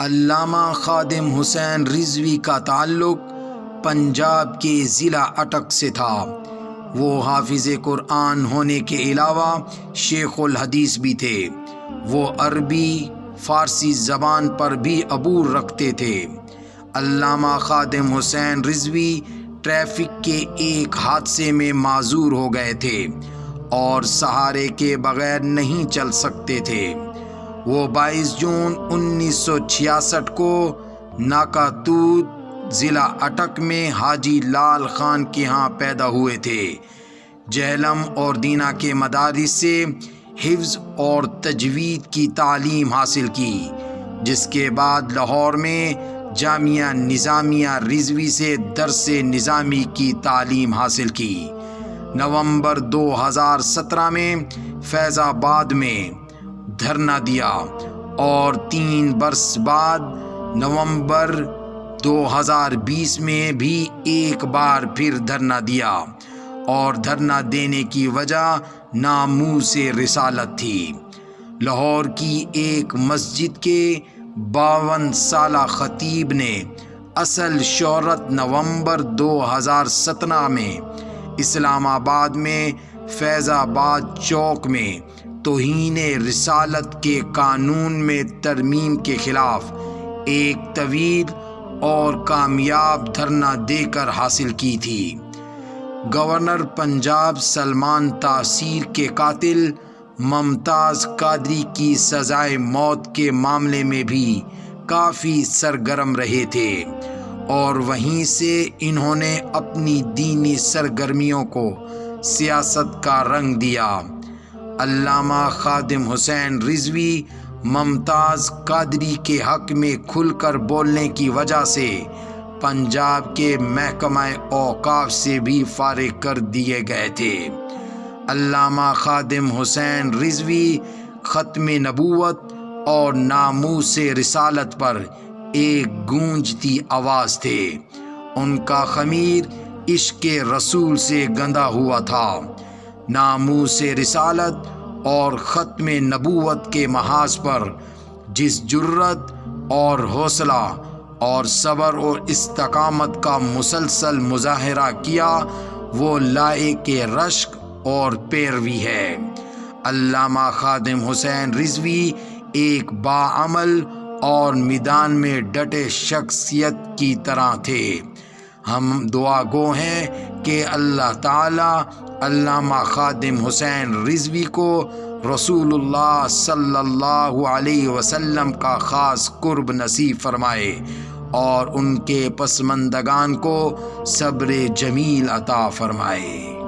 علامہ خادم حسین رضوی کا تعلق پنجاب کے ضلع اٹک سے تھا۔ وہ حافظ قرآن ہونے کے علاوہ شیخ الحدیث بھی تھے۔ وہ عربی فارسی زبان پر بھی عبور رکھتے تھے۔ علامہ خادم حسین رضوی ٹریفک کے ایک حادثے میں معذور ہو گئے تھے اور سہارے کے بغیر نہیں چل سکتے تھے۔ وہ 22 جون 1966 کو ناکاتوت ضلع اٹک میں حاجی لال خان کے ہاں پیدا ہوئے تھے۔ جہلم اور دینا کے مدارس سے حفظ اور تجوید کی تعلیم حاصل کی، جس کے بعد لاہور میں جامعہ نظامیہ رضوی سے درس نظامی کی تعلیم حاصل کی۔ نومبر 2017 میں فیض آباد میں دھرنا دیا اور 3 برس بعد نومبر 2020 میں بھی ایک بار پھر دھرنا دیا، اور دھرنا دینے کی وجہ ناموس رسالت تھی۔ لاہور کی ایک مسجد کے 52 سالہ خطیب نے اصل شہرت نومبر 2017 میں اسلام آباد میں فیض آباد چوک میں توہین رسالت کے قانون میں ترمیم کے خلاف ایک طویل اور کامیاب دھرنا دے کر حاصل کی تھی۔ گورنر پنجاب سلمان تاثیر کے قاتل ممتاز قادری کی سزائے موت کے معاملے میں بھی کافی سرگرم رہے تھے، اور وہیں سے انہوں نے اپنی دینی سرگرمیوں کو سیاست کا رنگ دیا۔ علامہ خادم حسین رضوی ممتاز قادری کے حق میں کھل کر بولنے کی وجہ سے پنجاب کے محکمہ اوقاف سے بھی فارغ کر دیے گئے تھے۔ علامہ خادم حسین رضوی ختم نبوت اور ناموس رسالت پر ایک گونجتی آواز تھے۔ ان کا خمیر عشق رسول سے گندھا ہوا تھا۔ ناموس رسالت اور ختم نبوت کے محاذ پر جس جرأت اور حوصلہ اور صبر اور استقامت کا مسلسل مظاہرہ کیا، وہ لائق رشک اور پیروی ہے۔ علامہ خادم حسین رضوی ایک باعمل اور میدان میں ڈٹے شخصیت کی طرح تھے۔ ہم دعا گو ہیں کہ اللہ تعالی علامہ خادم حسین رضوی کو رسول اللہ صلی اللہ علیہ وسلم کا خاص قرب نصیب فرمائے، اور ان کے پسماندگان کو صبر جمیل عطا فرمائے۔